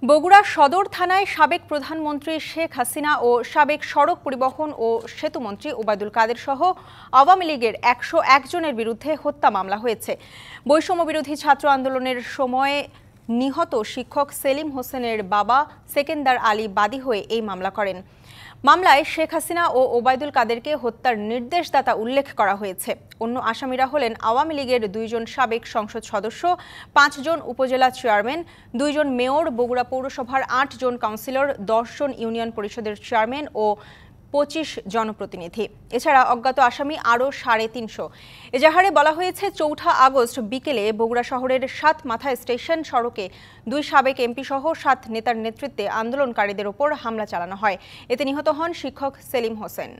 বগুড়া সদর থানায় সাবেক প্রধানমন্ত্রী শেখ হাসিনা ও সাবেক সড়ক পরিবহন ও সেতুমন্ত্রী ওবায়দুল কাদের সহ আওয়ামী লীগের ১০১ জনের বিরুদ্ধে হত্যা মামলা হয়েছে। বৈষম্য বিরোধী ছাত্র আন্দোলনের সময়ে নিহত শিক্ষক সেলিম হোসেনের বাবা সেকেন্দার আলী বাদী হয়ে এই মামলা করেন। মামলায় শেখ হাসিনা ও ওবায়দুল কাদেরকে হত্যার নির্দেশদাতা উল্লেখ করা হয়েছে। অন্য আসামিরা হলেন আওয়ামী লীগের ২ জন সাবেক সংসদ সদস্য, ৫ জন উপজেলা চেয়ারম্যান, ২ জন মেয়র, বগুড়া পৌরসভার ৮ জন কাউন্সিলর, ১০ জন ইউনিয়ন পরিষদের চেয়ারম্যান ও ২৫ জনপ্রতিনিধি। এছাড়া অজ্ঞাত আসামি আরও ৩৫০। এজাহারে বলা হয়েছে ৪ আগস্ট বিকেলে বগুড়া শহরের ৭ মাথা স্টেশন সড়কে ২ সাবেক এমপি সহ ৭ নেতার নেতৃত্বে আন্দোলনকারীদের ওপর হামলা চালানো হয়। এতে নিহত হন শিক্ষক সেলিম হোসেন।